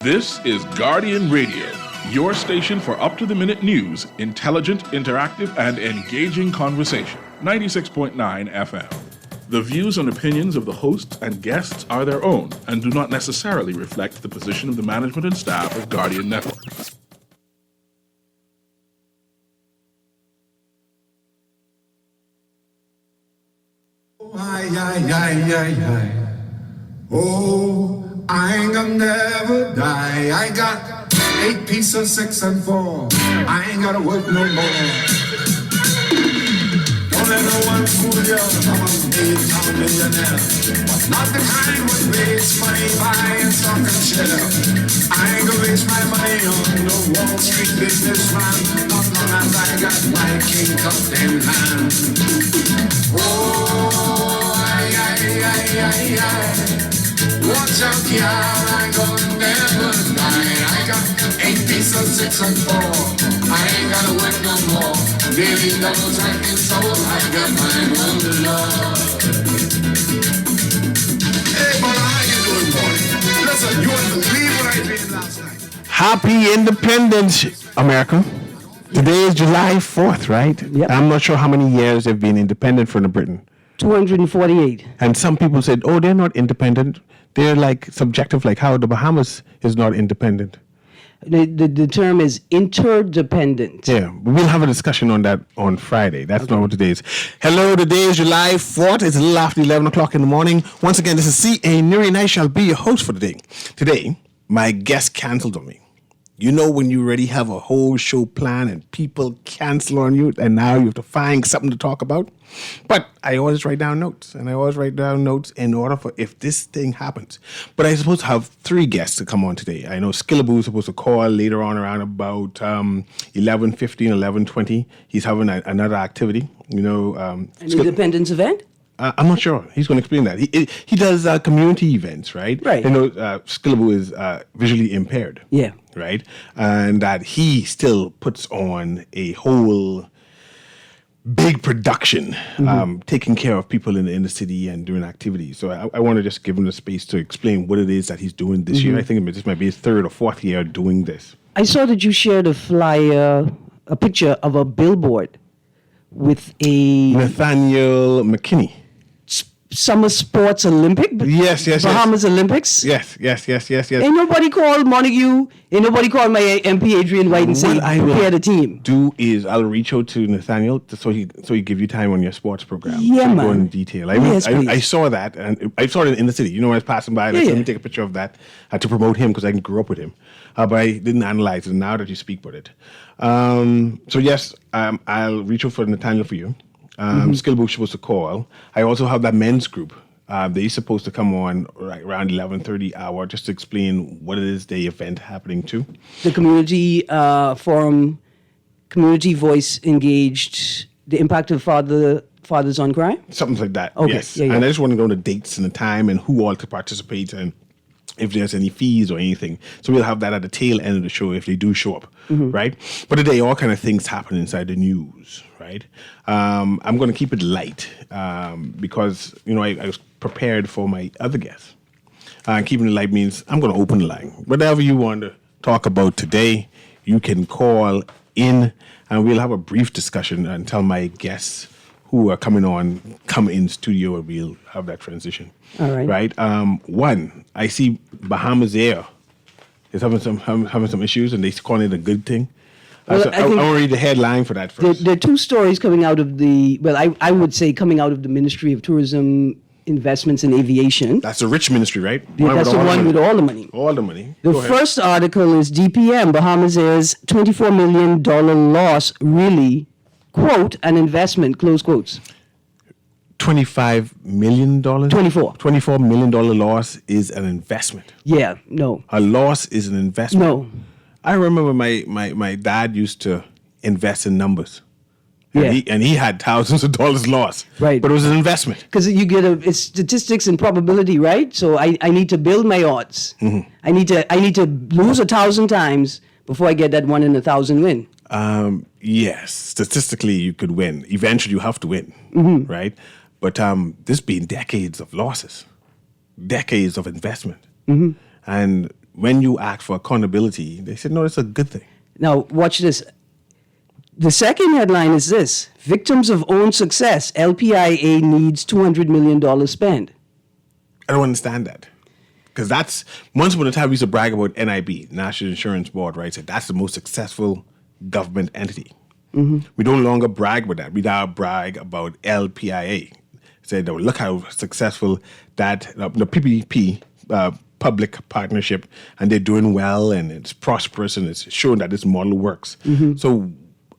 This is Guardian Radio, your station for up-to-the-minute news, intelligent, interactive, and engaging conversation. 96.9 FM. The views and opinions of the hosts and guests are their own and do not necessarily reflect the position of the management and staff of Guardian Network. Oh, I ain't gonna never die. I got 8 pieces, 6 and 4. I ain't gotta work no more. Don't let no one fool you. I'm a big-time millionaire, but not the kind who waste money buying stock and share. I ain't gonna waste my money on no Wall Street businessman, not long as I got my king cup in hand. Oh, I. Watch out, y'all, I gon' never die. I got 8 pieces, 6 and 4. I ain't gotta work no more. Baby, double tracking soul, I got mine on the Lord. Hey, but how you doing, boy? Listen, you wouldn't believe what I did last night. Happy Independence, America. Today is July 4th, right? Yep. I'm not sure how many years they've been independent from Britain. 248. And some people said, oh, they're not independent. They're like subjective, like how the Bahamas is not independent. The term is interdependent. Yeah, we'll have a discussion on that on Friday. That's not what today is. Hello, today is July 4th. It's a little after 11 o'clock in the morning. Once again, this is C.A. Newry, and I shall be your host for the day. Today, my guest canceled on me. You know when you already have a whole show plan and people cancel on you and now you have to find something to talk about? But I always write down notes, and I always write down notes in order for if this thing happens. But I'm supposed to have 3 guests to come on today. I know Skillaboo is supposed to call later on around about 11:15, 11:20. He's having another activity, you know. An independence event? I'm not sure. He's going to explain that. He does community events, right? Right. You know, Skillaboo is visually impaired. Yeah. Right? And that he still puts on a whole big production, taking care of people in the city and doing activities. So I want to just give him the space to explain what it is that he's doing this year. I think this might be his 3rd or 4th year doing this. I saw that you shared a flyer, a picture of a billboard with a Nathaniel McKinney. Summer Sports Olympic? Yes. Bahamas Olympics? Yes. Ain't nobody called Montague. Ain't nobody called my MP Adrian White and say, prepare the team. Do is I'll reach out to Nathaniel so he give you time on your sports program. Yeah, so man. Go in detail. I saw that, and I saw it in the city. You know, when I was passing by, and I said, let me take a picture of that to promote him because I grew up with him. But I didn't analyze it. Now that you speak about it, so yes, I'll reach out for Nathaniel for you. Skillbook supposed to call. I also have that men's group. They're supposed to come on around 11:30 hour just to explain what it is the event happening to. The community forum, community voice engaged, the impact of fathers on crime? Something like that, okay. Yes. Yeah. And I just want to go to dates and the time and who all to participate and if there's any fees or anything. So we'll have that at the tail end of the show if they do show up, right? But today, all kind of things happen inside the news, right? I'm going to keep it light because, you know, I was prepared for my other guests. Keeping it light means I'm going to open the line. Whatever you want to talk about today, you can call in and we'll have a brief discussion and tell my guests who are coming on, come in studio and we'll have that transition. All right. Right. One, I see Bahamas Air is having some issues and they're calling it a good thing. Well, So I want to read the headline for that first. There are 2 stories coming out of I would say coming out of the Ministry of Tourism, Investments and Aviation. That's the rich ministry, right? Yeah, that's the one with all the money. All the money. The Go ahead. first article is DPM, Bahamas Air's $24 million loss, really, quote, an investment, close quotes. $25 million? 24. $24 million loss is an investment. Yeah, no. A loss is an investment. No. I remember my dad used to invest in numbers. Yeah. And he had thousands of dollars lost. Right. But it was an investment. Because you get it's statistics and probability, right? So I need to build my odds. Mm-hmm. I need to lose 1,000 times before I get that 1 in 1,000 win. Yes, statistically you could win. Eventually you have to win, right? But this been decades of losses, decades of investment. And when you ask for accountability, they said, no, it's a good thing. Now, watch this. The second headline is this: Victims of Own Success, LPIA needs $200 million spend. I don't understand that. Because that's, once upon a time, we used to brag about NIB, National Insurance Board, right? So that's the most successful government entity. We don't longer brag about that. We now brag about LPIA. Say, look how successful that, the PPP, public partnership, and they're doing well, and it's prosperous, and it's showing that this model works. So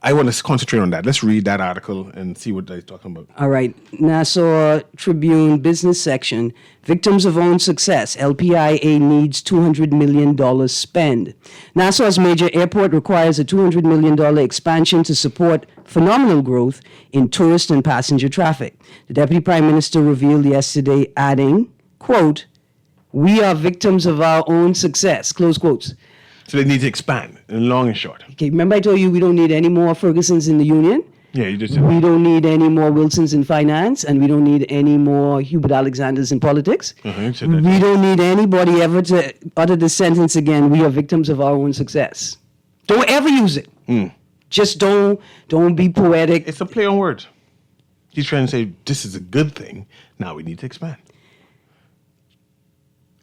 I want to concentrate on that. Let's read that article and see what they're talking about. All right. Nassau Tribune business section. Victims of Own Success. LPIA needs $200 million spend. Nassau's major airport requires a $200 million expansion to support phenomenal growth in tourist and passenger traffic. The Deputy Prime Minister revealed yesterday, adding, quote, "We are victims of our own success," close quotes. So they need to expand, in long and short. Okay, remember I told you we don't need any more Fergusons in the union? Yeah, you just We don't need any more Wilsons in finance, and we don't need any more Hubert Alexanders in politics. you said that. We don't need anybody ever to utter the sentence again, "We are victims of our own success." Don't ever use it. Just don't be poetic. It's a play on words. He's trying to say this is a good thing. Now we need to expand.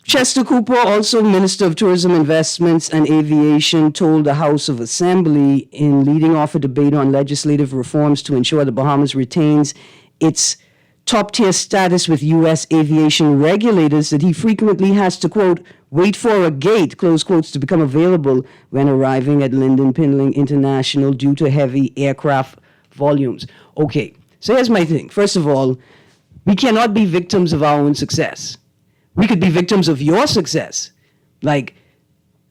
Chester Cooper, also Minister of Tourism, Investments and Aviation, told the House of Assembly in leading off a debate on legislative reforms to ensure the Bahamas retains its top-tier status with U.S. aviation regulators that he frequently has to, quote, "wait for a gate," close quotes, to become available when arriving at Lynden Pindling International due to heavy aircraft volumes. Okay, so here's my thing. First of all, we cannot be victims of our own success. We could be victims of your success. Like,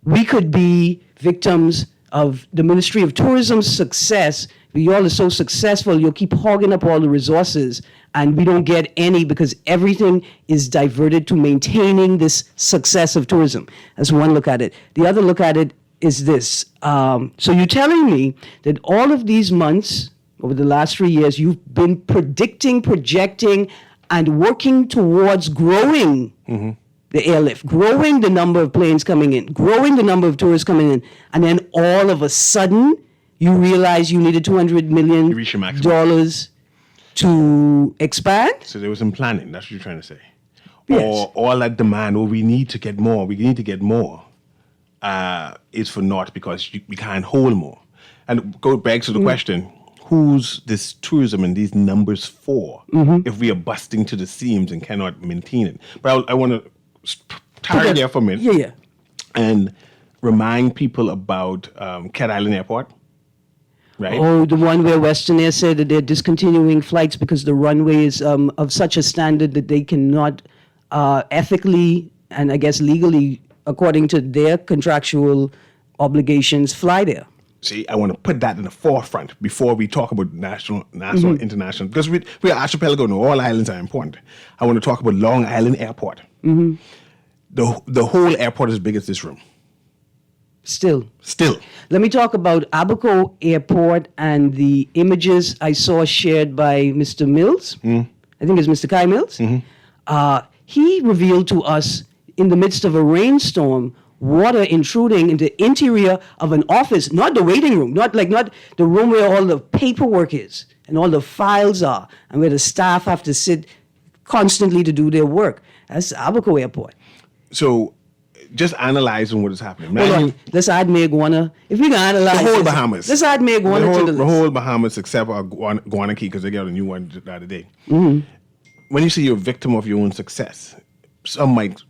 we could be victims of the Ministry of Tourism's success. You all are so successful, you'll keep hogging up all the resources, and we don't get any because everything is diverted to maintaining this success of tourism. That's one look at it. The other look at it is this. So you're telling me that all of these months, over the last 3 years, you've been predicting, projecting, and working towards growing the airlift, growing the number of planes coming in, growing the number of tourists coming in, and then all of a sudden you realize you needed $200 million You reach your maximum. to expand? So there was some planning. That's what you're trying to say. Yes. Or all that demand, we need to get more, is for naught because we can't hold more. And go back to the question, who's this tourism and these numbers for if we are busting to the seams and cannot maintain it? But I want to target there for a minute. Yeah. And remind people about Cat Island Airport, right? Oh, the one where Western Air said that they're discontinuing flights because the runway is of such a standard that they cannot ethically and I guess legally, according to their contractual obligations, fly there. See, I want to put that in the forefront before we talk about national, international, because we are archipelago and all islands are important. I want to talk about Long Island Airport. The whole airport is as big as this room. Still. Still. Let me talk about Abaco Airport and the images I saw shared by Mr. Mills. I think it's Mr. Kai Mills. He revealed to us in the midst of a rainstorm water intruding into the interior of an office, not the waiting room, not the room where all the paperwork is and all the files are and where the staff have to sit constantly to do their work. That's Abaco Airport. So just analyzing what is happening. Hold on. Let's add Mayaguana. If we can analyze The whole this, Bahamas. Let's add Mayaguana to the list. The whole Bahamas except our Guana Key because they got a new one the other day. When you say you're a victim of your own success, some might,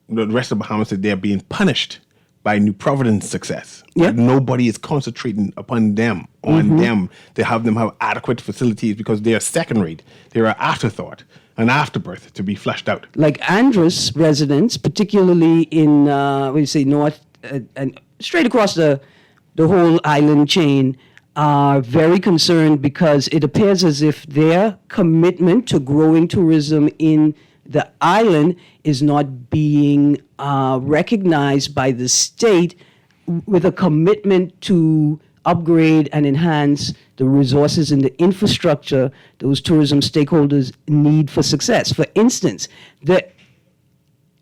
the rest of Bahamas, that they're being punished by New Providence success. Yeah. Nobody is concentrating upon them, on them, to have them have adequate facilities because they are second rate. They are an afterthought, an afterbirth to be flushed out. Like Andros residents, particularly in north and straight across the whole island chain, are very concerned because it appears as if their commitment to growing tourism in the island is not being recognized by the state with a commitment to upgrade and enhance the resources and the infrastructure those tourism stakeholders need for success. For instance, the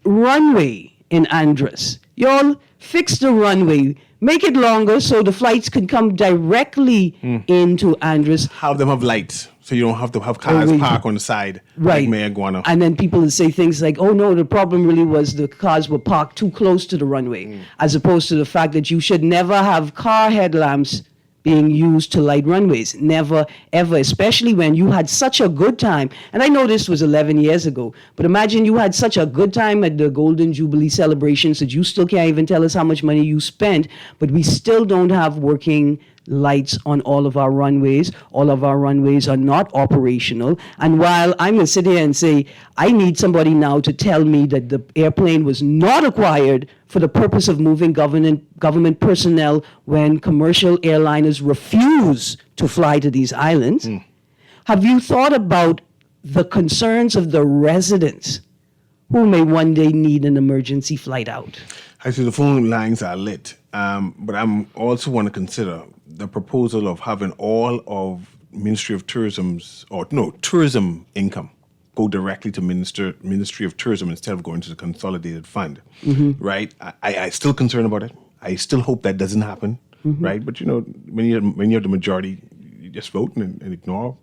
runway in Andros y'all fix the runway, make it longer so the flights can come directly into Andros. Have them have lights, so you don't have to have cars wait. parked on the side. Right. Like Mayor Guano. And then people would say things like, oh no, the problem really was the cars were parked too close to the runway, as opposed to the fact that you should never have car headlamps being used to light runways. Never, ever, especially when you had such a good time. And I know this was 11 years ago, but imagine you had such a good time at the Golden Jubilee celebrations that you still can't even tell us how much money you spent, but we still don't have working lights on all of our runways. All of our runways are not operational. And while I'm going to sit here and say, I need somebody now to tell me that the airplane was not acquired for the purpose of moving government personnel when commercial airliners refuse to fly to these islands, have you thought about the concerns of the residents who may one day need an emergency flight out? Actually, the phone lines are lit, but I'm also want to consider the proposal of having all of Ministry of Tourism's, tourism income go directly to Ministry of Tourism instead of going to the consolidated fund, right? I still concerned about it. I still hope that doesn't happen, right? But when you have the majority, you just vote and ignore.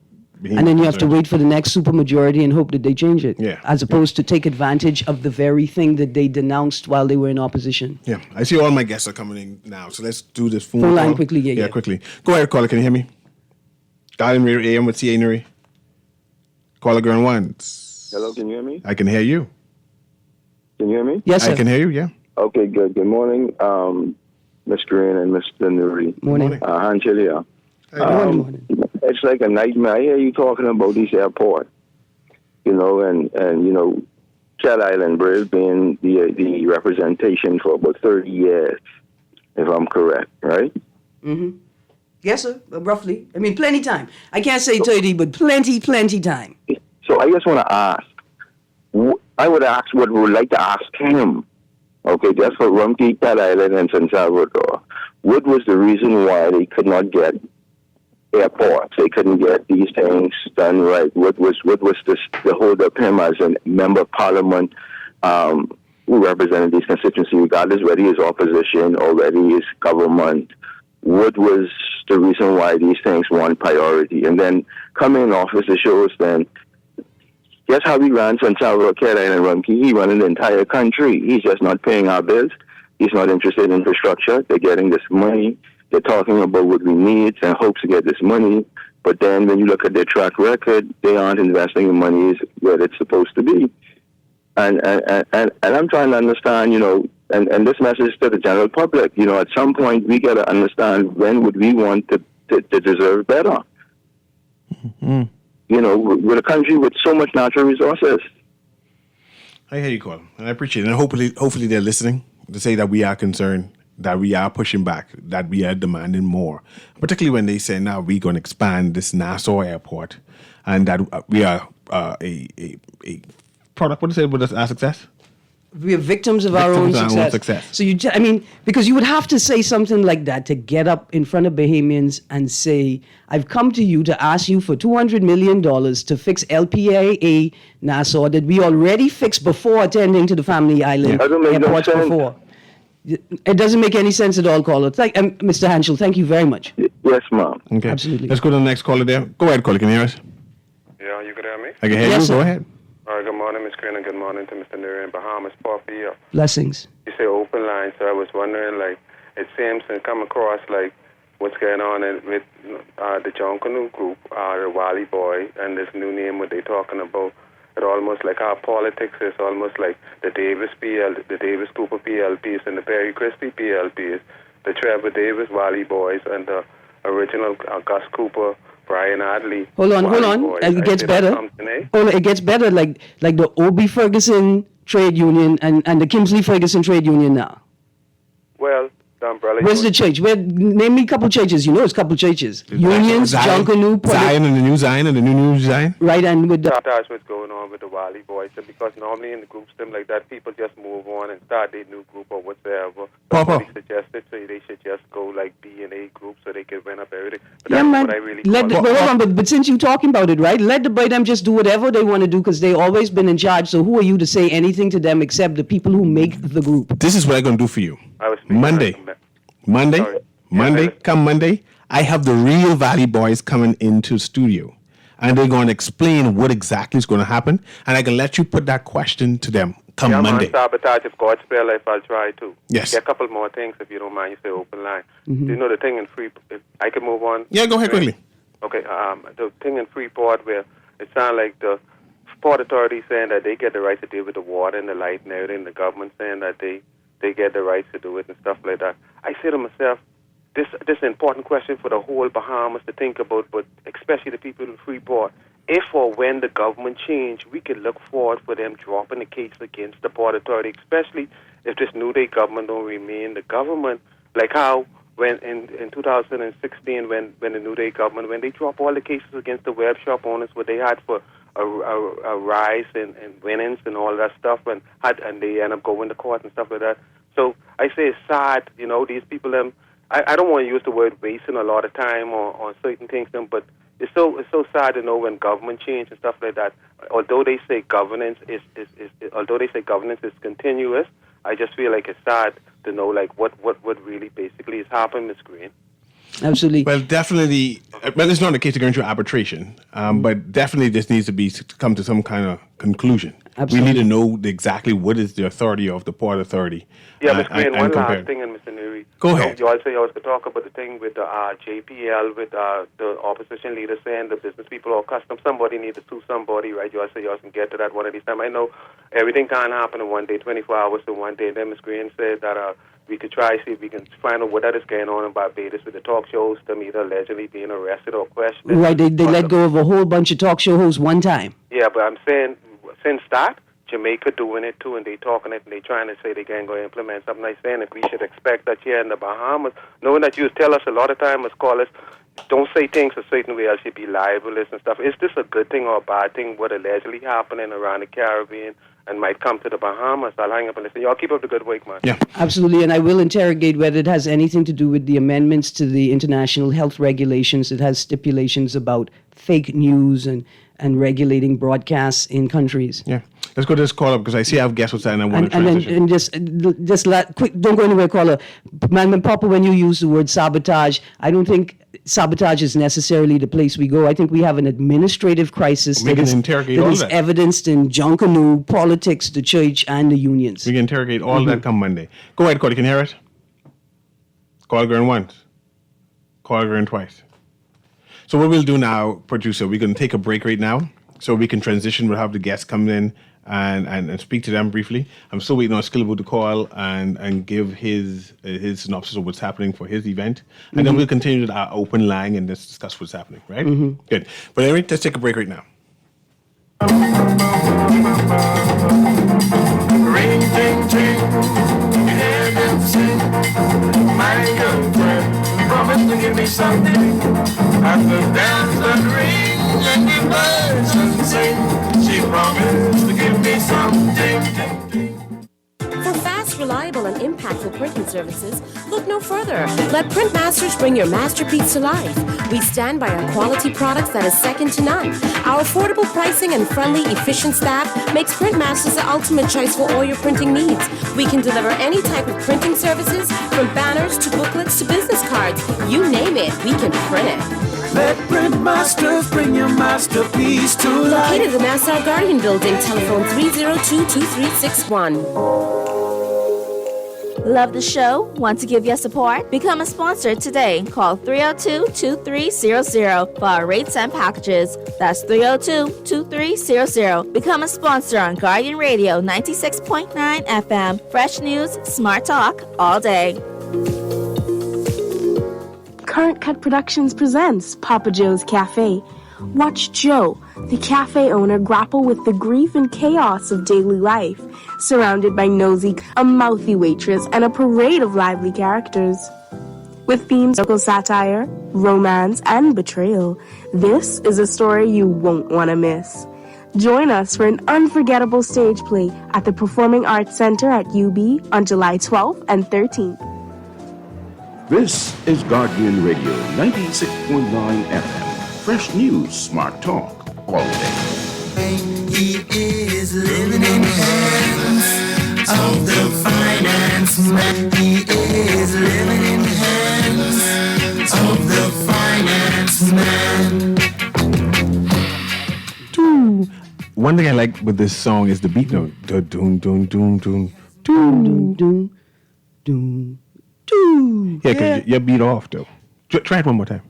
And then you have to wait for the next supermajority and hope that they change it, Yeah. as opposed to take advantage of the very thing that they denounced while they were in opposition. Yeah, I see all my guests are coming in now, so let's do this phone Phone line call. quickly, yeah. quickly. Go ahead, caller. Can you hear me? Dialing Newry AM with CA Newry. Caller going once. Hello, can you hear me? I can hear you. Can you hear me? Yes, sir. I can hear you. Yeah. Okay, good. Good morning, Ms. Green and Mr. Newry. Morning. Angelia. Morning. It's like a nightmare. I hear you talking about this airport, and Cat Island Bridge being the representation for about 30 years, if I'm correct, right? Mm-hmm. Yes, sir. Roughly. I mean, plenty time. I can't say 30, but plenty time. So I just want to ask. I would like to ask him. Okay, just for Rumpke, Cat Island, and San Salvador, what was the reason why they could not get airports? They couldn't get these things done right. What was the hold up him as a member of parliament who represented these constituencies, regardless whether he is opposition or whether he is government? What was the reason why these things weren't priority? And then coming in office, it shows then, guess how he ran San Salvador, Cat Island, and Rumpke? He ran the entire country. He's just not paying our bills. He's not interested in infrastructure. They're getting this money. They're talking about what we need and hopes to get this money. But then when you look at their track record, they aren't investing the money where it's supposed to be. And I'm trying to understand, and this message to the general public, at some point we got to understand when would we want to deserve better. Mm-hmm. With a country with so much natural resources. I hear you, caller, and I appreciate it. And hopefully they're listening to say that we are concerned, that we are pushing back, that we are demanding more. Particularly when they say now we're going to expand this Nassau airport, and that we are a product. What do you say with our success? We are victims of our own success. So because you would have to say something like that to get up in front of Bahamians and say, I've come to you to ask you for $200 million to fix LPAA Nassau that we already fixed before attending to the Family Island airports before. It doesn't make any sense at all, caller. Mr. Hanschel, thank you very much. Yes, ma'am. Okay. Absolutely. Let's go to the next caller there. Go ahead, caller. Can you hear us? Yeah, you can hear me? I can hear Yes, you. sir. Go ahead. All right, good morning, Ms. Green, and good morning to Mr. Newry in Bahamas. Paul for you. Blessings. You say open line, so I was wondering, it seems to come across what's going on with the John Canoe group, the Wally Boy, and this new name, what they're talking about. It almost like our politics is almost like the Davis Cooper PLPs and the Perry Crispy PLPs, the Trevor Davis Wally Boys, and the original Gus Cooper, Brian Adley. Hold on. Boys. It gets better. It gets better, like the O.B. Ferguson trade union and the Kimsley Ferguson trade union now. Well, I'm umbrella. Where's the church? Name me a couple churches. You know, it's a couple churches. Unions, Junkanoo, Zion and the New Zion and the New Zion. Right, and with the That's what's going on with the Wally boys. So because normally in the groups, them like that, people just move on and start their new group or whatsoever. Papa. Somebody suggested so they should just go like B and A group so they can win up everything. But yeah, that's man. what I really Let the, call it. but hold on, but since you're talking about it, right? Let the boy them just do whatever they want to do because they always been in charge. So who are you to say anything to them except the people who make the group? This is what I'm going to do for you. I was speaking Monday, Sorry. Monday, Yeah, come Monday, I have the real Valley Boys coming into studio. And they're going to explain what exactly is going to happen. And I can let you put that question to them come yeah, Monday. Man, sabotage if God's spare life, I'll try to. Yes. Yeah, a couple more things if you don't mind. You say open line. Do you know the thing in if I can move on? Yeah, go ahead quickly. Okay, the thing in Freeport where it sounds like the Port Authority saying that they get the right to deal with the water and the light and everything, the government saying that they get the rights to do it and stuff like that. I say to myself, this is an important question for the whole Bahamas to think about, but especially the people in Freeport. If or when the government change, we can look forward for them dropping the case against the Port Authority, especially if this New Day government don't remain the government, like how when in 2016 when the New Day government, when they drop all the cases against the web shop owners, what they had for a rise in winnings and all that stuff, and they end up going to court and stuff like that. So I say it's sad, these people. I don't want to use the word wasting a lot of time on certain things, but it's so sad to know when government change and stuff like that. Although they say governance is continuous, I just feel like it's sad to know like what really basically is happening, Ms. Green. Absolutely. Well, definitely. Well, it's not the case of going through arbitration, but definitely this needs to come to some kind of conclusion. Absolutely. We need to know exactly what is the authority of the Port Authority. Yeah, Ms. Green, one compare. last thing, and Mr. Newry. Go ahead. You also could talk about the thing with the JPL, with the opposition leader saying the business people are custom. Somebody needs to sue somebody, right? You also can get to that one of these times. I know everything can't happen in one day, 24 hours in one day. Then Ms. Green said that we could try to see if we can find out what that is going on in Barbados with the talk shows, them either allegedly being arrested or questioned. Right, they let go of a whole bunch of talk show hosts one time. Yeah, but I'm saying since that, Jamaica doing it too, and they talking it, and they trying to say they can go implement something. I'm saying if we should expect that here in the Bahamas, knowing that you tell us a lot of time as callers, don't say things a certain way else you'd be libelous and stuff. Is this a good thing or a bad thing, what allegedly happening around the Caribbean and might come to the Bahamas? I'll hang up and listen. Y'all keep up the good work, man. Yeah. Absolutely, and I will interrogate whether it has anything to do with the amendments to the international health regulations. It has stipulations about fake news and regulating broadcasts in countries. Yeah. Let's go to this caller because I see I have guests with that and I want to transition. And just quick, don't go anywhere, caller. Man, Papa, when you use the word sabotage, I don't think sabotage is necessarily the place we go. I think we have an administrative crisis We can interrogate all that. evidenced in Junkanoo, politics, the church, and the unions. We can interrogate all that come Monday. Go ahead, Cody. Can you hear it? Call going once. Call going twice. So what we'll do now, producer, we're going to take a break right now so we can transition. We'll have the guests come in and speak to them briefly. I'm still waiting on Skillable to call and give his synopsis of what's happening for his event. And then we'll continue with our open line and let's discuss what's happening, right? Good. But anyway, let's take a break right now. Ring, ting, ting, hear them sing. My young friend promised to give me something. After dance and ring and the birds and sing, she promised to give me something. For fast, reliable, and impactful printing services, look no further. Let Printmasters bring your masterpiece to life. We stand by our quality products that is second to none. Our affordable pricing and friendly, efficient staff makes Printmasters the ultimate choice for all your printing needs. We can deliver any type of printing services, from banners to booklets to business cards. You name it, we can print it. Let Printmasters bring your masterpiece to life. Located in the Nassau Guardian Building, telephone 302-2361. Love the show? Want to give your support? Become a sponsor today. Call 302-2300 for our rates and packages. That's 302-2300. Become a sponsor on Guardian Radio 96.9 FM. Fresh news, smart talk, all day. Current Cut Productions presents Papa Joe's Cafe. Watch Joe, the cafe owner grapple with the grief and chaos of daily life, surrounded by a mouthy waitress, and a parade of lively characters. With themes of satire, romance, and betrayal, this is a story you won't want to miss. Join us for an unforgettable stage play at the Performing Arts Center at UB on July 12th and 13th. This is Guardian Radio 96.9 FM. Fresh news, smart talk, all day. He is living in hands of the finance man. He is living in hands of the finance man. One thing I like with this song is the beat note. Doom, doom, doom, doom, doom, Doom, doom, doom, doom. Yeah, because you're beat off, though. Try it one more time.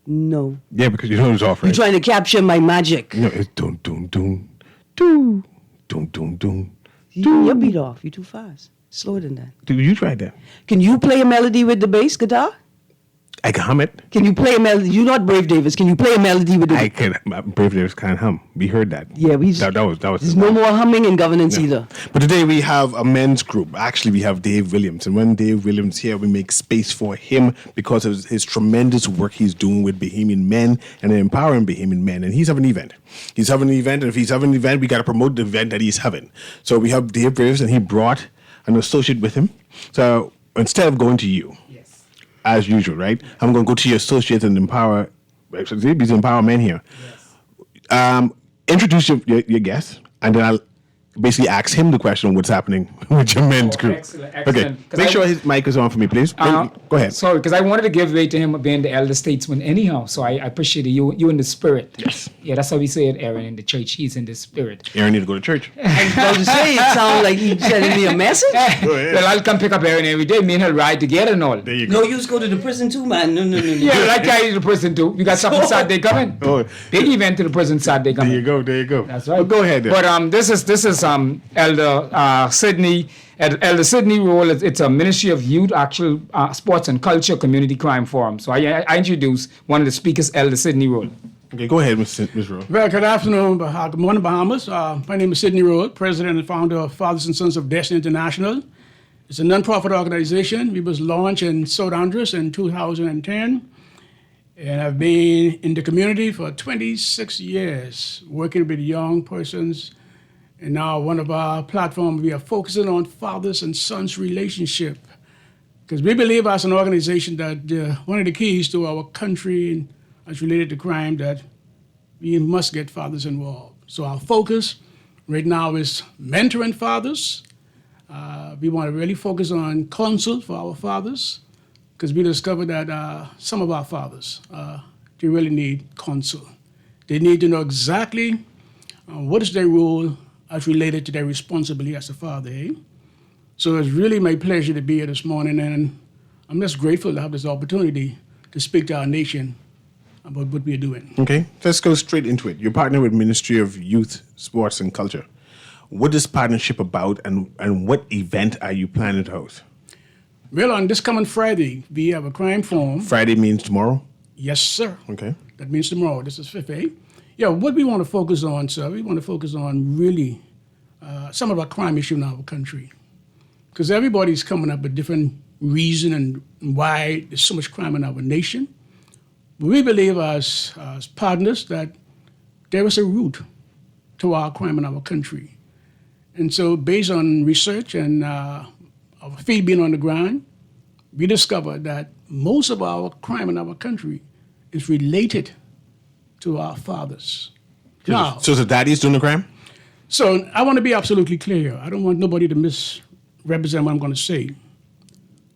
No. Yeah, because you know it's off, right? You're trying to capture my magic. No, it's doom, doom, doom, doom, doom, doom, doom. You're beat off. You're too fast. Slower than that. Dude, you tried that. Can you play a melody with the bass guitar? I can hum it. Can you play a melody? You're not Brave Davis. Can you play a melody with the... I can. Brave Davis can't hum. We heard that. Yeah, that was. There's no more humming in governance either. But today we have a men's group. Actually, we have Dave Williams. And when Dave Williams here, we make space for him because of his tremendous work he's doing with Bahamian men and empowering Bahamian men. And he's having an event. He's having an event. And if he's having an event, we got to promote the event that he's having. So we have Dave Williams, and he brought an associate with him. So instead of going to you, as usual, right? I'm going to go to your associate and empower. Actually, these empower men here. Yes. Introduce your guest, and then I'll basically ask him the question what's happening with your men's group. Excellent. Okay, make sure his mic is on for me, please. Go ahead. Sorry, because I wanted to give way to him being the elder statesman anyhow, so I appreciate you in the spirit. Yes. Yeah, that's how we say it, Aaron, in the church. He's in the spirit. Aaron need to go to church. I was about to say, it sounds like he's sending me a message. Well, I'll come pick up Aaron every day. Me and he'll ride together and all. There you go. No, you just go to the prison too, man. No. Yeah, like I to the prison too. We got something Saturday coming. Oh. Big event to the prison Saturday coming. There you go. That's right. Well, go ahead then. But this is Elder Sydney. Elder Sydney role. It's a Ministry of Youth, Actual Sports and Culture Community Crime Forum. So I introduce one of the speakers, Elder Sydney Roll. Okay, go ahead, Ms. Roll. Well, good afternoon. Good morning, Bahamas. My name is Sidney Roll, president and founder of Fathers and Sons of Destiny International. It's a non-profit organization. We was launched in South Andres in 2010. And I've been in the community for 26 years, working with young persons. And now one of our platforms, we are focusing on fathers and sons relationship. Because we believe as an organization that one of the keys to our country as related to crime, that we must get fathers involved. So our focus right now is mentoring fathers. We want to really focus on counsel for our fathers, because we discovered that some of our fathers, they really need counsel. They need to know exactly what is their role as related to their responsibility as a father. So it's really my pleasure to be here this morning, and I'm just grateful to have this opportunity to speak to our nation about what we're doing. Okay, let's go straight into it. You're partnered with Ministry of Youth, Sports and Culture. What is partnership about, and what event are you planning to host? Well, on this coming Friday, we have a crime forum. Friday means tomorrow? Yes, sir. Okay. That means tomorrow. This is 5th. Yeah, what we want to focus on, sir, we want to focus on really some of our crime issue in our country. Because everybody's coming up with different reason and why there's so much crime in our nation. But we believe as partners that there is a root to our crime in our country. And so based on research and our feet being on the ground, we discovered that most of our crime in our country is related to our fathers. So the daddy's doing the crime? So I want to be absolutely clear. I don't want nobody to misrepresent what I'm going to say.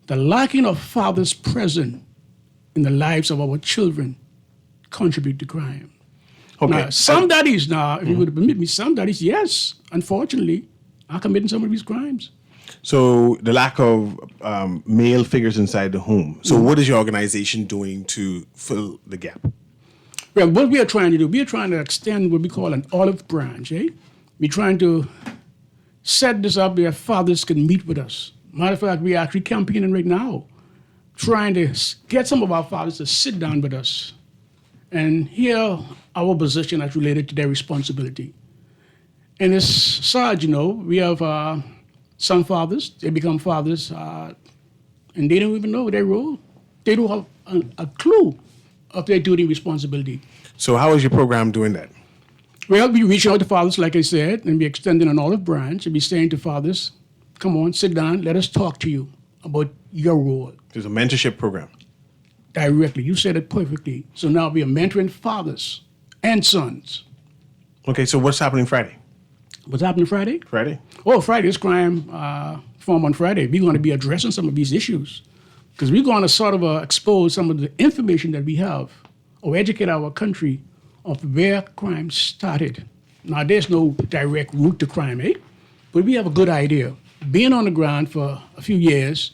The lacking of fathers present in the lives of our children contribute to crime. Okay. Now, some daddies now, if you would permit me, some daddies, yes, unfortunately, are committing some of these crimes. So the lack of male figures inside the home. So what is your organization doing to fill the gap? Well, what we are trying to do, we are trying to extend what we call an olive branch. We're trying to set this up where fathers can meet with us. Matter of fact, we're actually campaigning right now, trying to get some of our fathers to sit down with us And here, our position is related to their responsibility. And it's sad, we have some fathers, they become fathers, and they don't even know their role. They don't have a clue of their duty and responsibility. So how is your program doing that? Well, we reach out to fathers, like I said, and we extending an olive branch, and we saying to fathers, come on, sit down, let us talk to you about your role. There's a mentorship program. Directly, you said it perfectly. So now we are mentoring fathers and sons. Okay, so what's happening Friday? What's happening Friday? Friday? Oh, Friday's crime forum on Friday. We're going to be addressing some of these issues because we're going to sort of expose some of the information that we have or educate our country of where crime started. Now, there's no direct route to crime, but we have a good idea. Being on the ground for a few years,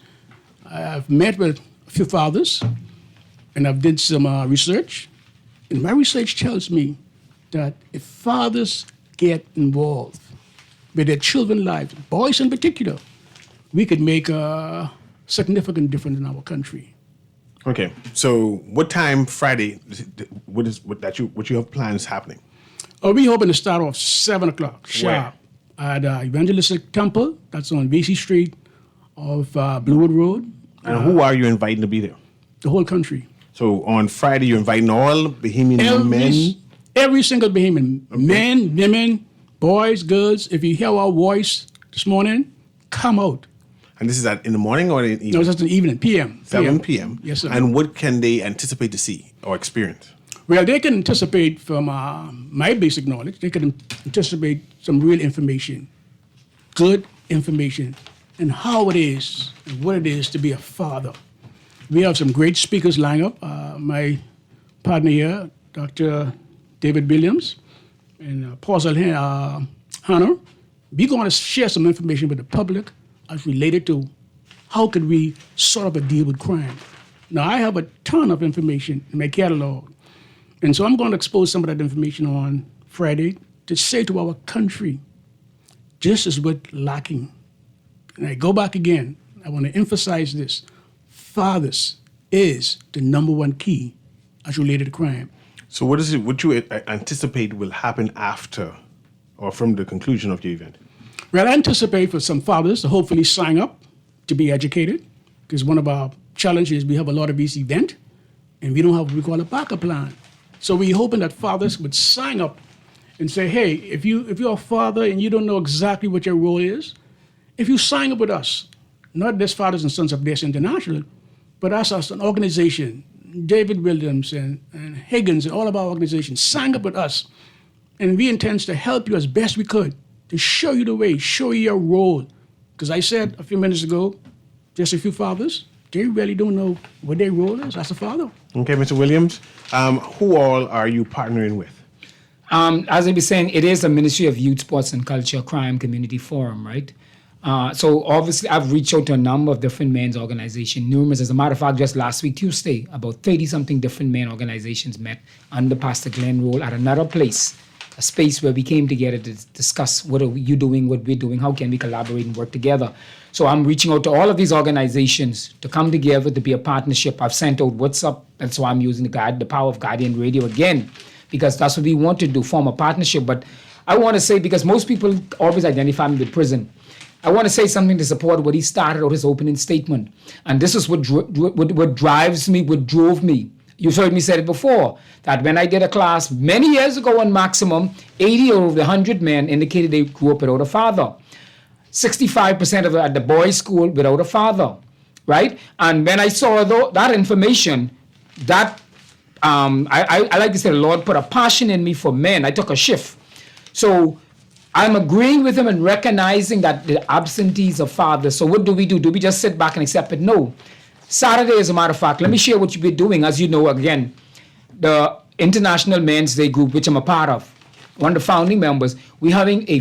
I've met with a few fathers, and I've did some research. And my research tells me that if fathers get involved with their children's lives, boys in particular, we could make a significant difference in our country. Okay, so what time Friday? What you have plans happening? Oh, we're hoping to start off 7 o'clock sharp at Evangelistic Temple. That's on VC Street of Bluewood Road. And who are you inviting to be there? The whole country. So on Friday, you're inviting all Bahamian men? Every single Bahamian, men, women, boys, girls. If you hear our voice this morning, come out. And this is in the morning or in the evening? No, it's just in the evening, PM. 7 p.m.? Yes, sir. And what can they anticipate to see or experience? Well, they can anticipate from my basic knowledge, they can anticipate some real information, good information, and how it is and what it is to be a father. We have some great speakers lined up. My partner here, Dr. David Williams, and Paul Hanner. We're going to share some information with the public as related to how could we sort of deal with crime. Now, I have a ton of information in my catalog, and so I'm going to expose some of that information on Friday to say to our country, this is what's lacking. And I go back again, I want to emphasize this. Fathers is the number one key as related to crime. So what you anticipate will happen after or from the conclusion of the event? Well, I anticipate for some fathers to hopefully sign up to be educated, because one of our challenges, we have a lot of these events, and we don't have what we call a backup plan. So we're hoping that fathers would sign up and say, hey, if you're a father and you don't know exactly what your role is, if you sign up with us, not just Fathers and Sons of Destiny International, but us as an organization, David Williams and Higgins and all of our organizations, sign up with us, and we intend to help you as best we could to show you the way, show you your role. Because I said a few minutes ago, just a few fathers, they really don't know what their role is as a father. Okay, Mr. Williams, who all are you partnering with? As I was saying, it is a Ministry of Youth, Sports and Culture Crime Community Forum, right? So obviously, I've reached out to a number of different men's organizations, numerous. As a matter of fact, just last week, Tuesday, about 30-something different men organizations met under Pastor Glenn Roll at another place, a space where we came together to discuss what are you doing, what we're doing, how can we collaborate and work together. So I'm reaching out to all of these organizations to come together to be a partnership. I've sent out WhatsApp. That's why I'm using the power of Guardian Radio again, because that's what we want to do, form a partnership. But I want to say, because most people always identify me with prison, I want to say something to support what he started out his opening statement. And this is what drives me, what drove me. You've heard me say it before, that when I did a class many years ago on Maximum, 80 over 100 men indicated they grew up without a father. 65% of at the boys' school without a father, right? And when I saw that information, that I like to say the Lord put a passion in me for men. I took a shift. So I'm agreeing with him and recognizing that the absentees of fathers. So what do we do? Do we just sit back and accept it? No. Saturday, as a matter of fact, let me share what you've been doing. As you know, again, the International Men's Day group, which I'm a part of, one of the founding members, we're having a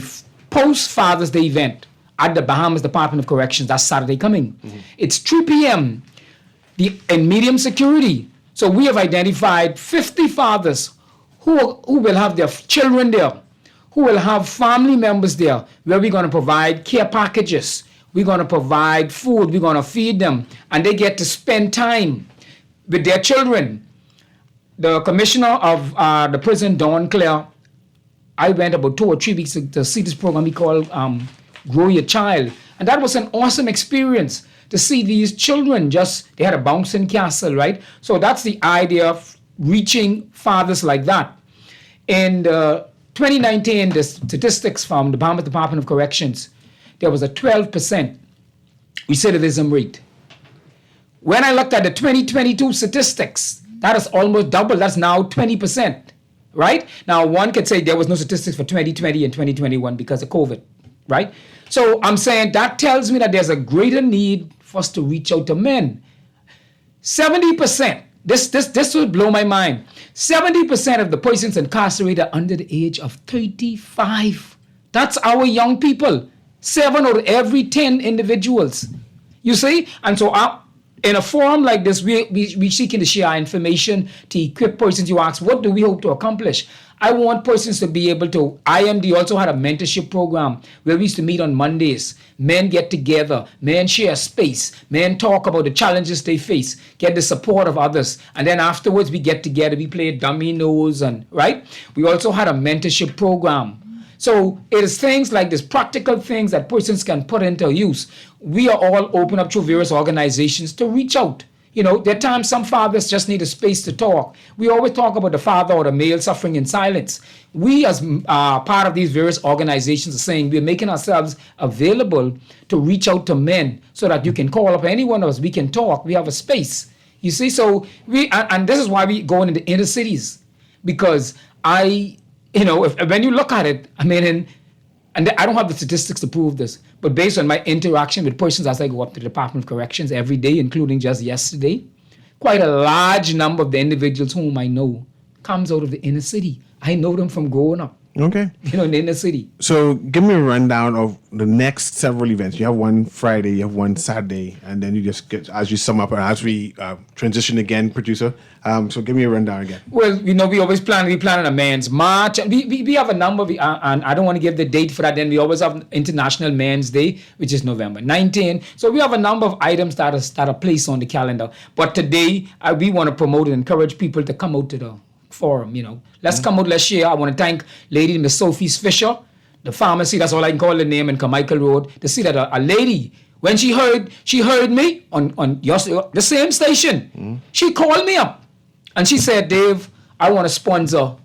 post-Father's Day event at the Bahamas Department of Corrections. That's Saturday coming. Mm-hmm. It's 3 p.m. in medium security. So we have identified 50 fathers who will have their children there, who will have family members there, where we're going to provide care packages. We're going to provide food. We're going to feed them. And they get to spend time with their children. the commissioner of the prison, Dawn Clare, I went about 2 or 3 weeks to see this program we call Grow Your Child. And that was an awesome experience to see these children they had a bouncing castle, right? So that's the idea of reaching fathers like that. In 2019, the statistics from the Bahamas Department of Corrections, there was a 12% recidivism rate. When I looked at the 2022 statistics, that is almost double. That's now 20%, right? Now, one could say there was no statistics for 2020 and 2021 because of COVID, right? So I'm saying that tells me that there's a greater need for us to reach out to men. 70%, this would blow my mind. 70% of the persons incarcerated are under the age of 35. That's our young people. 7 out of every 10 individuals. You see? And so in a forum like this, we seeking to share information to equip persons. You ask, what do we hope to accomplish? I want persons to be able to. IMD also had a mentorship program where we used to meet on Mondays. Men get together, men share space, men talk about the challenges they face, get the support of others. And then afterwards we get together, we play dominoes and right? We also had a mentorship program. So it is things like this, practical things that persons can put into use. We are all open up through various organizations to reach out. You know, there are times some fathers just need a space to talk. We always talk about the father or the male suffering in silence. We as part of these various organizations are saying we're making ourselves available to reach out to men so that you can call up any one of us, we can talk, we have a space. You see, so and this is why we go into the inner cities, because when you look at it, I mean, and I don't have the statistics to prove this, but based on my interaction with persons as I go up to the Department of Corrections every day, including just yesterday, quite a large number of the individuals whom I know comes out of the inner city. I know them from growing up. Okay. In the inner city. So give me a rundown of the next several events. You have one Friday, you have one Saturday, and then you just get, as you sum up and as we transition again, producer. So give me a rundown again. Well, we always plan a men's march. We have a number, and I don't want to give the date for that. Then we always have International Men's Day, which is November 19. So we have a number of items that are placed on the calendar. But today, we want to promote and encourage people to come out to the forum, Let's come out, let's share. I want to thank Lady Miss Sophie Fisher, the pharmacy, that's all I can call the name, in Carmichael Road, to see that a lady, when she heard me on the same station, she called me up and she said, Dave, I want to sponsor.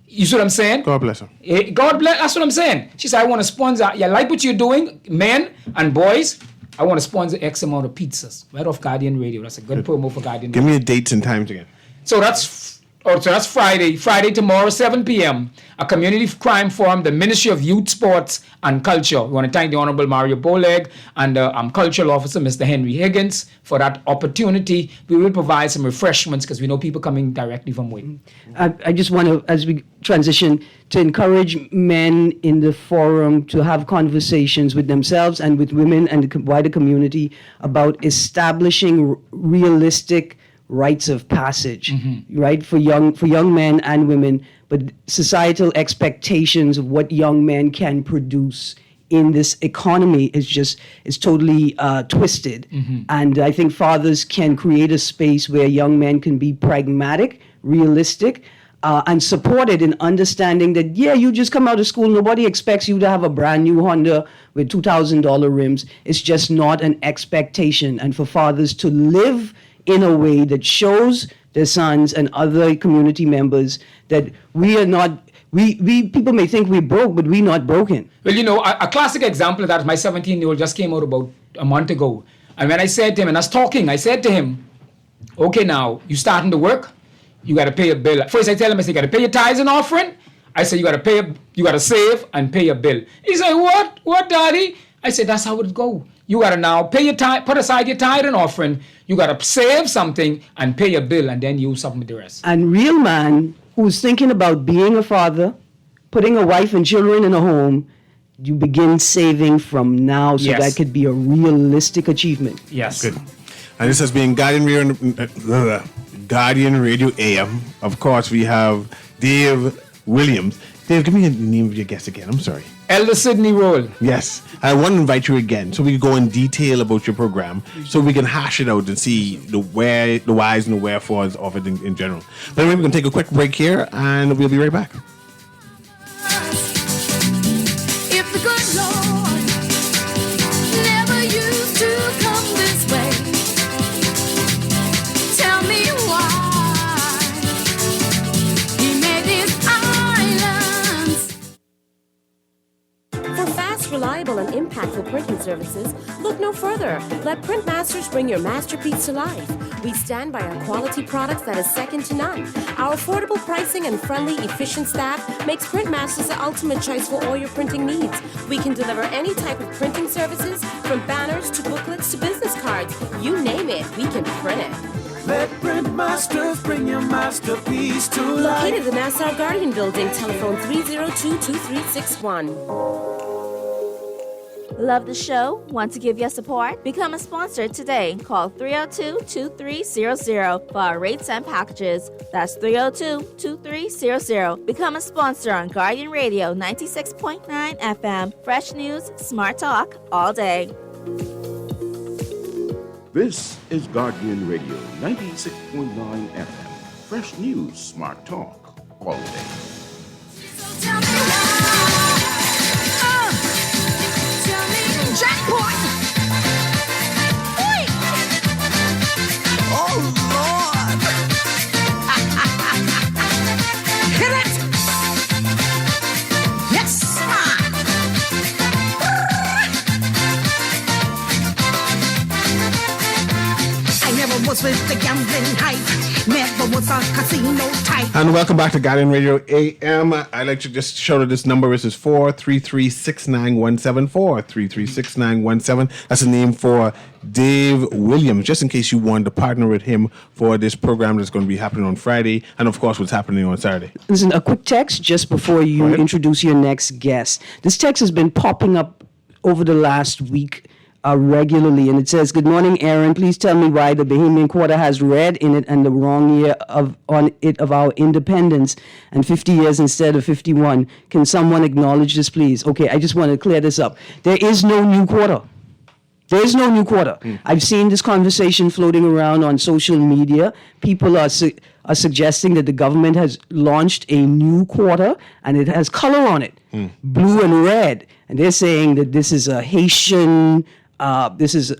You see what I'm saying? God bless her. God bless, that's what I'm saying. She said, I want to sponsor. Yeah, like what you're doing, men and boys, I want to sponsor X amount of pizzas right off Guardian Radio. That's a good promo for Guardian Give Radio. me the dates and times again. So that's Friday. Friday tomorrow, 7 p.m. A community crime forum, the Ministry of Youth, Sports and Culture. We want to thank the Honorable Mario Boleg and Cultural Officer Mr. Henry Higgins for that opportunity. We will provide some refreshments because we know people coming directly from Wayne. I just want to, as we transition, to encourage men in the forum to have conversations with themselves and with women and the wider community about establishing realistic rites of passage, right, for young men and women, but societal expectations of what young men can produce in this economy is totally twisted. And I think fathers can create a space where young men can be pragmatic, realistic, and supported in understanding that, you just come out of school, nobody expects you to have a brand new Honda with $2,000 rims. It's just not an expectation. And for fathers to live in a way that shows their sons and other community members that we are not, people may think we're broke, but we're not broken. Well, a classic example of that, my 17-year-old just came out about a month ago. And when I said to him, and I was talking, I said to him, okay, now, you starting to work, you got to pay a bill. First I tell him, I said, you got to pay your tithes and offering. I said, you got to save and pay a bill. He said, what, daddy? I said, that's how it go. You got to now pay your tithe, put aside your tithe and offering. You got to save something and pay a bill and then use something with the rest. And real man who's thinking about being a father, putting a wife and children in a home, you begin saving from now so that could be a realistic achievement. Yes. Good. And this has been Guardian Radio AM. Of course, we have Dave Williams. Dave, give me the name of your guest again. I'm sorry. Elder Sidney Roll. Yes. I want to invite you again so we can go in detail about your program so we can hash it out and see the where, the whys and the wherefores of it in general. But anyway, we're going to take a quick break here and we'll be right back. If the good Lord never used to come this way, tell me why he made these islands. For fast, reliable, and impactful printing services, look no further. Let Printmasters bring your masterpiece to life. We stand by our quality products that is second to none. Our affordable pricing and friendly, efficient staff makes Printmasters the ultimate choice for all your printing needs. We can deliver any type of printing services, from banners to booklets to business cards. You name it, we can print it. Let Printmasters bring your masterpiece to life. Located in the Nassau Guardian Building, telephone 302-2361. Love the show? Want to give your support? Become a sponsor today. Call 302-2300 for our rates and packages. That's 302-2300. Become a sponsor on Guardian Radio 96.9 FM. Fresh news, smart talk, all day. This is Guardian Radio 96.9 FM. Fresh news, smart talk, all day. Tell me why. Tell me jackpot. Oi. Oh Lord. Hit it. Yes, I never was with the gambling hype. Never was a casino type. And welcome back to Guardian Radio AM. I'd like to just show that this number is 433-6917. 433-6917. That's the name for Dave Williams, just in case you want to partner with him for this program that's going to be happening on Friday, and of course what's happening on Saturday. Listen, a quick text just before you introduce your next guest. This text has been popping up over the last week regularly, and it says, "Good morning, Aaron. Please tell me why the Bahamian quarter has red in it and the wrong year of our independence, and 50 years instead of 51. Can someone acknowledge this, please?" Okay, I just want to clear this up. There is no new quarter. There is no new quarter. I've seen this conversation floating around on social media. People are suggesting that the government has launched a new quarter and it has color on it, blue and red. And they're saying that this is a Haitian, this is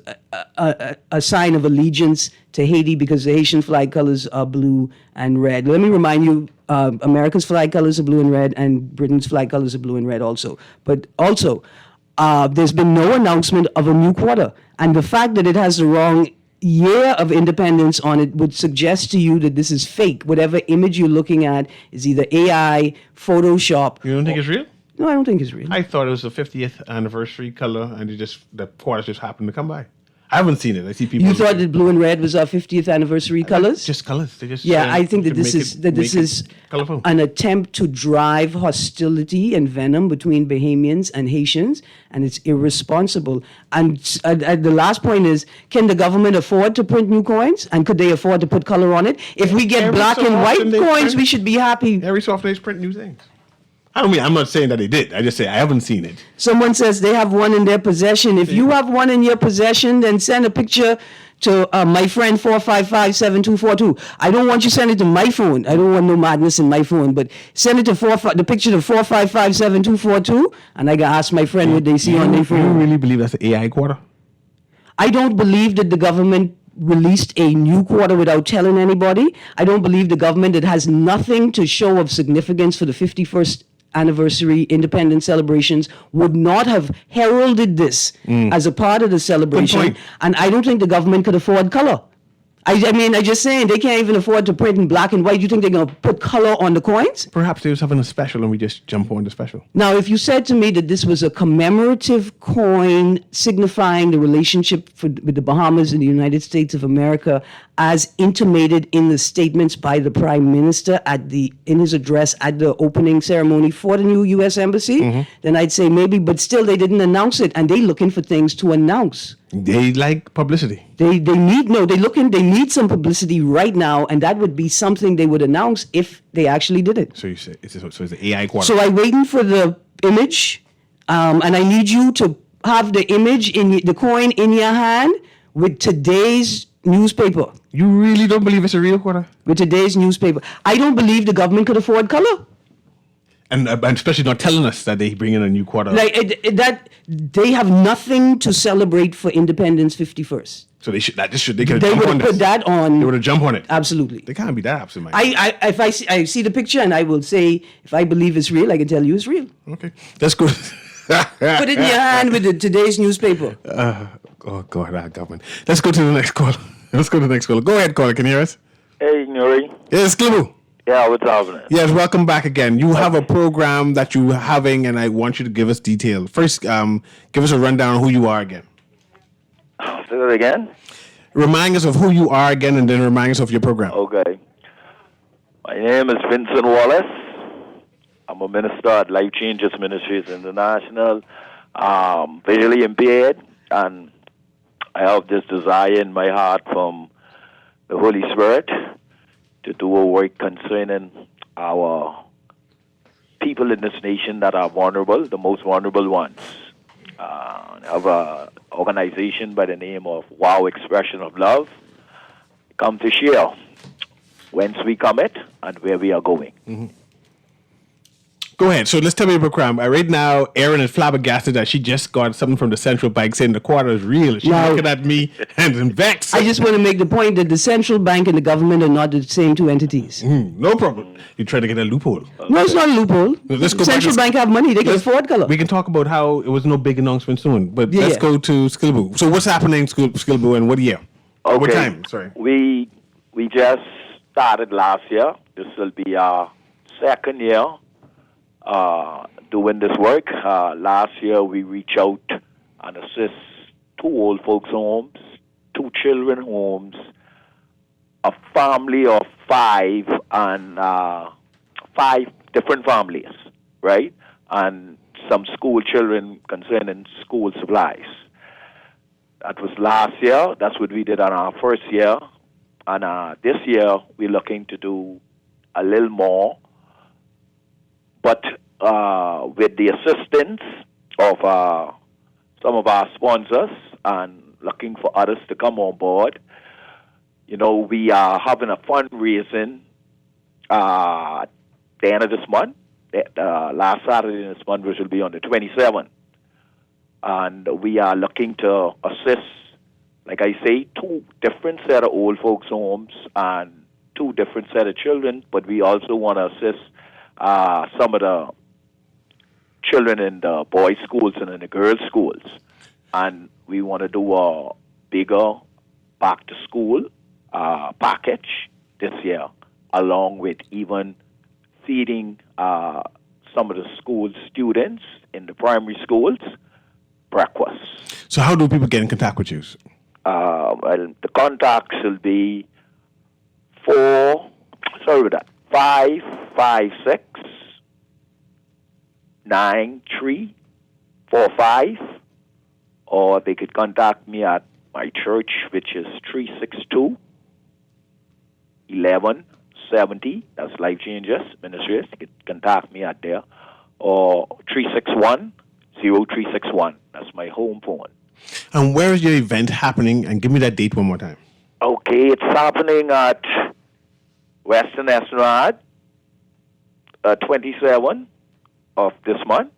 a sign of allegiance to Haiti because the Haitian flag colors are blue and red. Let me remind you, America's flag colors are blue and red, and Britain's flag colors are blue and red also. But also, there's been no announcement of a new quarter. And the fact that it has the wrong year of independence on it would suggest to you that this is fake. Whatever image you're looking at is either AI, Photoshop. You don't think it's real? No, I don't think it's real. I thought it was the 50th anniversary color, and the quarter just happened to come by. I haven't seen it. I see people. You thought that blue and red was our 50th anniversary colors? Just colors. They just I think that this is colorful. An attempt to drive hostility and venom between Bahamians and Haitians, and it's irresponsible. And the last point is, can the government afford to print new coins? And could they afford to put color on it? If we get black and white coins, we should be happy. Every so often they print new things. I'm not saying that they did. I just say I haven't seen it. Someone says they have one in their possession. If you have one in your possession, then send a picture to my friend 455-7242. I don't want you to send it to my phone. I don't want no madness in my phone. But send it to the picture to 455-7242, and I can ask my friend what they see on their phone. You really believe that's the AI quarter? I don't believe that the government released a new quarter without telling anybody. I don't believe the government that has nothing to show of significance for the 51st anniversary independence celebrations would not have heralded this as a part of the celebration. And I don't think the government could afford color. I mean, I'm just saying, they can't even afford to print in black and white. You think they're going to put color on the coins? Perhaps they was having a special and we just jump on the special. Now, if you said to me that this was a commemorative coin signifying the relationship with the Bahamas and the United States of America, as intimated in the statements by the Prime Minister in his address at the opening ceremony for the new U.S. Embassy, then I'd say maybe, but still they didn't announce it, and they're looking for things to announce. They like publicity. They need some publicity right now, and that would be something they would announce if they actually did it. So you say it's the AI quarter. So I'm waiting for the image, and I need you to have the image the coin in your hand with today's newspaper. You really don't believe it's a real quarter? With today's newspaper. I don't believe the government could afford color. And especially not telling us that they bring in a new quarter. That they have nothing to celebrate for Independence 51st. So they would have put that on. They would have jumped on it. Absolutely. They can't be that absent. If I see the picture and I will say, if I believe it's real, I can tell you it's real. Okay, that's good. Put it in your hand with today's newspaper. Oh God, our government. Let's go to the next call. Go ahead, caller. Can you hear us? Hey, Newry. Yes, Klibu. Yeah, what's happening? Yes, welcome back again. You have a program that you're having, and I want you to give us detail. First, give us a rundown of who you are again. Say that again? Remind us of who you are again, and then remind us of your program. Okay. My name is Vincent Wallace. I'm a minister at Life Changes Ministries International. Visually impaired, and I have this desire in my heart from the Holy Spirit to do a work concerning our people in this nation that are vulnerable, the most vulnerable ones. I have an organization by the name of Wow Expression of Love. Come to share whence we come at and where we are going. Mm-hmm. Go ahead. So let's tell me your program. Right now, Erin is flabbergasted that she just got something from the central bank saying the quarter is real. She's looking at me and vexed. I just want to make the point that the central bank and the government are not the same two entities. No problem. You try to get a loophole. No, it's not a loophole. Let's go central bank have money. They can afford color. We can talk about how it was no big announcement soon. But let's go to Skilboo. So what's happening in Skilboo and what year? Okay. What time? Sorry. We just started last year. This will be our second year doing this work. Last year we reached out and assist 2 old folks homes, 2 children homes, a family of 5 and 5 different families, right? And some school children concerning school supplies. That was last year. That's what we did on our first year. And this year we're looking to do a little more, but with the assistance of some of our sponsors and looking for others to come on board. You know, we are having a fundraising at the end of this month. Last Saturday in this month, which will be on the 27th. And we are looking to assist, like I say, 2 different set of old folks' homes and 2 different set of children, but we also want to assist some of the children in the boys' schools and in the girls' schools. And we want to do a bigger back-to-school package this year, along with even feeding some of the school students in the primary schools breakfast. So how do people get in contact with you? Well, the contacts will be 556 9345, or they could contact me at my church, which is 362 1170. That's Life Changes Ministries. You could contact me at there, or 361 0361. That's my home phone. And where is your event happening? And give me that date one more time. Okay, it's happening at Western Esplanade, 27 of this month,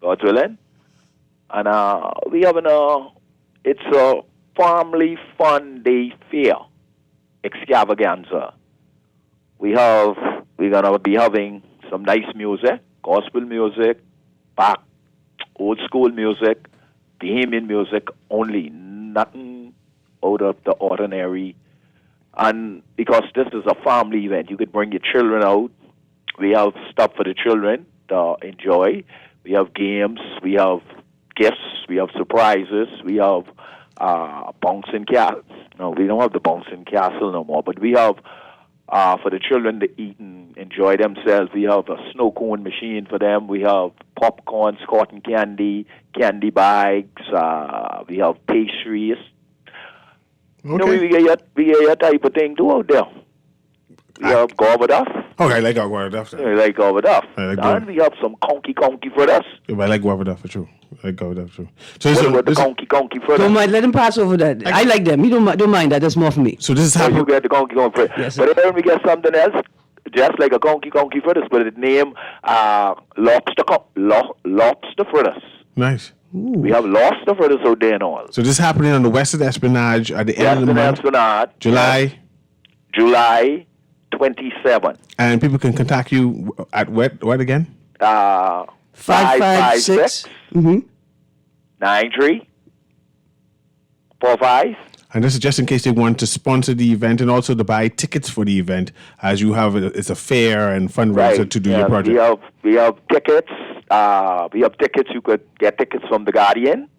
God's willing. And we have it's a family fun day fair extravaganza. We're gonna be having some nice music, gospel music, back old school music, Bahamian music only, nothing out of the ordinary. And because this is a family event, you could bring your children out. We have stuff for the children to enjoy. We have games, we have gifts, we have surprises, we have bouncing No, we don't have the bouncing castle no more. But we have, for the children to eat and enjoy themselves, we have a snow cone machine for them. We have popcorn, cotton candy, candy bags. We have pastries. Okay. We get your type of thing too out there. We have guava duff. Okay, I like guava duff. We like guava duff. And we have some conky for us. Yeah, but I like guava duff for true. I like guava duff too. So what about the conky for us? Don't mind, let him pass over that. I like them. You don't mind that. That's more for me. So this is how you get the conky for us. Yes, but then we get something else, just like a conky for us, but the name lobster fritters. Nice. Ooh. We have lobster fritters out there and all. So this is happening on the Western Esplanade at the end of the month. Esplanade. July 27. And people can contact you at what again? 556 9345. And this is just in case they want to sponsor the event and also to buy tickets for the event, as you have it's a fair and fundraiser to do your project. We have tickets. We have tickets. You could get tickets from The Guardian.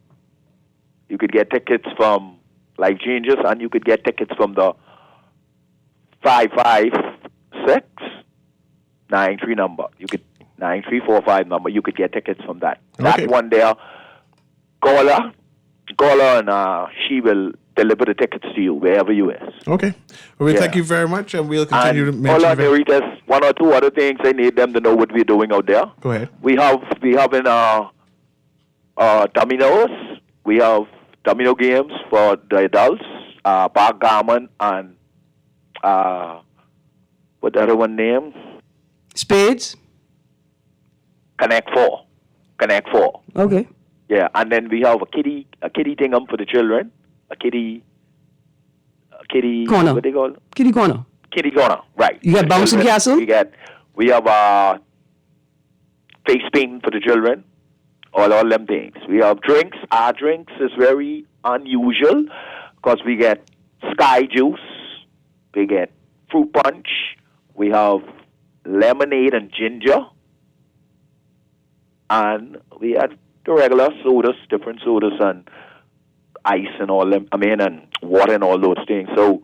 You could get tickets from Life Changes, and you could get tickets from the 55693 number. You could 9345 number. You could get tickets from that. Okay. That one there. Call her, and she will deliver the tickets to you wherever you is. Okay. Well, thank you very much, and we'll continue to mention. Hold on, there's one or two other things I need them to know what we're doing out there. Go ahead. We have in dominoes. We have domino games for the adults. Backgammon and what the other one name? Spades. Connect Four. Okay. Yeah, and then we have a kitty thingum for the children. A kitty corner. What they call? Kitty corner. Kitty corner, right. You got bouncing castle? We have face painting for the children. All them things. We have drinks. Our drinks is very unusual because we get sky juice, we get fruit punch, we have lemonade and ginger, and we have the regular sodas, different sodas and ice and all them, and water and all those things. So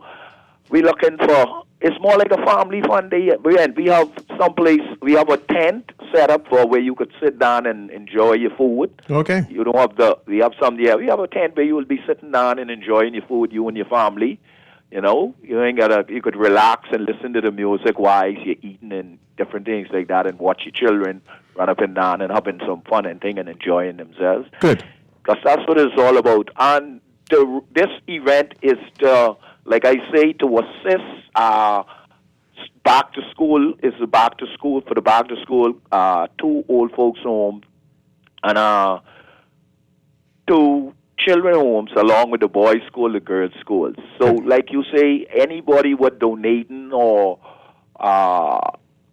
we're looking for, it's more like a family fun day. We have someplace, we have a tent set up for where you could sit down and enjoy your food. Okay. You don't have we have we have a tent where you will be sitting down and enjoying your food, you and your family. You know, you could relax and listen to the music while you're eating and different things like that, and watch your children run up and down and having some fun and thing and enjoying themselves. Good. Because that's what it's all about. And this event is like I say, to assist back to school for the back to school, 2 old folks home and 2 children homes along with the boys' school, the girls' schools. So, like you say, anybody with donating or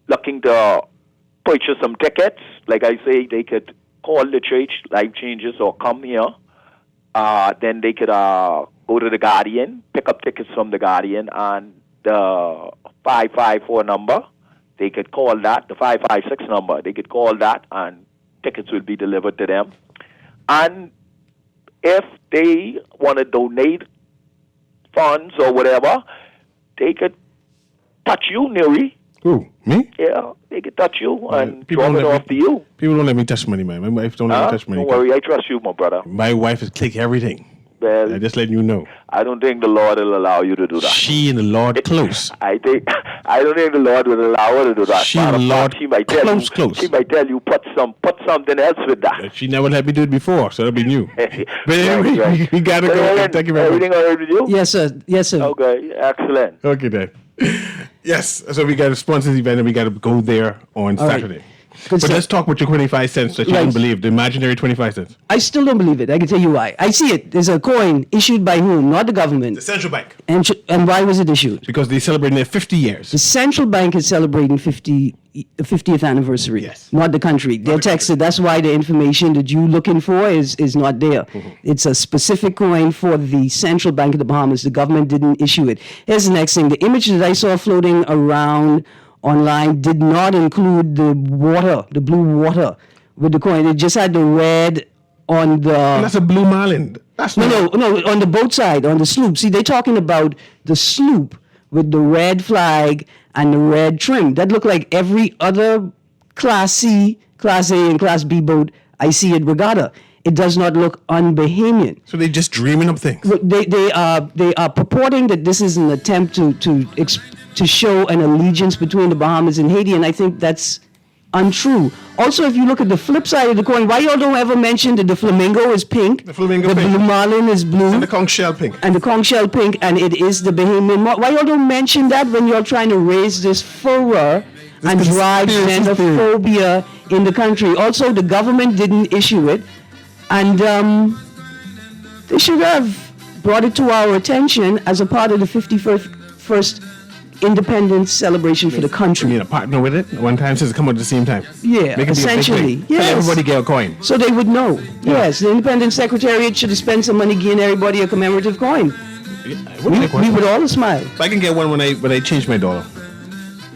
looking to purchase some tickets, like I say, they could call the church, Life Changes, or come here. Then they could go to the Guardian, pick up tickets from the Guardian, and the 554 number, they could call that, the 556 number, they could call that, and tickets will be delivered to them. And if they want to donate funds or whatever, they could touch you, Newry. Who, me? Yeah, they could touch you and drop it off to you. People don't let me touch money, man. My wife don't let me touch money. Don't worry, I trust you, my brother. My wife is click everything. Well, I'm just letting you know. I don't think the Lord will allow you to do that. She and the Lord close. I don't think the Lord will allow her to do that. She and the Lord she might tell close. She might tell you put something else with that. She never let me do it before, so that'll be new. But anyway, right. we gotta go. Thank you very much. Everything all right with you? Yes, sir. Yes, sir. Okay, excellent. Okay, then. Yes, so we got to sponsor the event and we got to go there on All right. Saturday. But let's talk about your 25 cents that you don't believe, the imaginary 25 cents. I still don't believe it. I can tell you why. I see it. There's a coin issued by whom? Not the government. The central bank. And why was it issued? Because they're celebrating their 50 years. The central bank is celebrating the 50th anniversary. Yes. Not the country. They're texted. That's why the information that you're looking for is not there. Mm-hmm. It's a specific coin for the central bank of the Bahamas. The government didn't issue it. Here's the next thing. The image that I saw floating around online did not include the blue water with the coin. It just had the red on the... And that's a blue marlin. No, on the boat side, on the sloop. See, they're talking about the sloop with the red flag and the red trim. That look like every other Class C, Class A, and Class B boat I see at Regatta. It does not look un-Bahamian. So they're just dreaming up things. They are purporting that this is an attempt to show an allegiance between the Bahamas and Haiti, and I think that's untrue. Also, if you look at the flip side of the coin, why y'all don't ever mention that the flamingo is pink, the pink, blue marlin is blue, and the conch shell pink, and it is the Bahamian. Why y'all don't mention that when you're trying to raise this furor and drive xenophobia in the country? Also, the government didn't issue it, and they should have brought it to our attention as a part of the 51st independence celebration for the country. You need a partner with it one time since it come out at the same time. Yeah, essentially. Yes. So everybody get a coin. So they would know. Yeah. Yes, the Independence Secretariat should have spent some money giving everybody a commemorative coin. We would all smile. So I can get one when I change my dollar.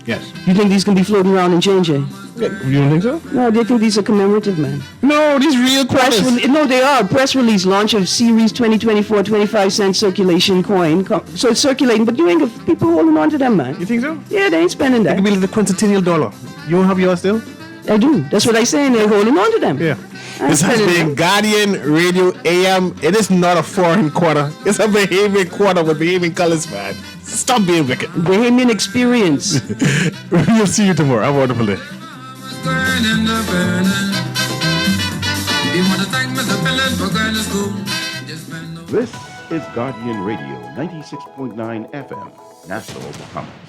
Yes. You think these can be floating around and changing? Yeah, you don't think so? No, they think these are commemorative, man. No, these real press. No, they are. Press release launch of Series 2024 25-cent circulation coin. So it's circulating, but you ain't got people holding on to them, man. You think so? Yeah, they ain't spending that. It could be like the quintillion dollar. You don't have yours still? I do. That's what I say, and they're holding on to them. Yeah. This has been Guardian Radio AM. It is not a foreign quarter. It's a Bahamian quarter with Bahamian colors, man. Stop being wicked. Bahamian experience. We'll see you tomorrow. Have a wonderful day. This is Guardian Radio 96.9 FM, Nassau, Bahamas.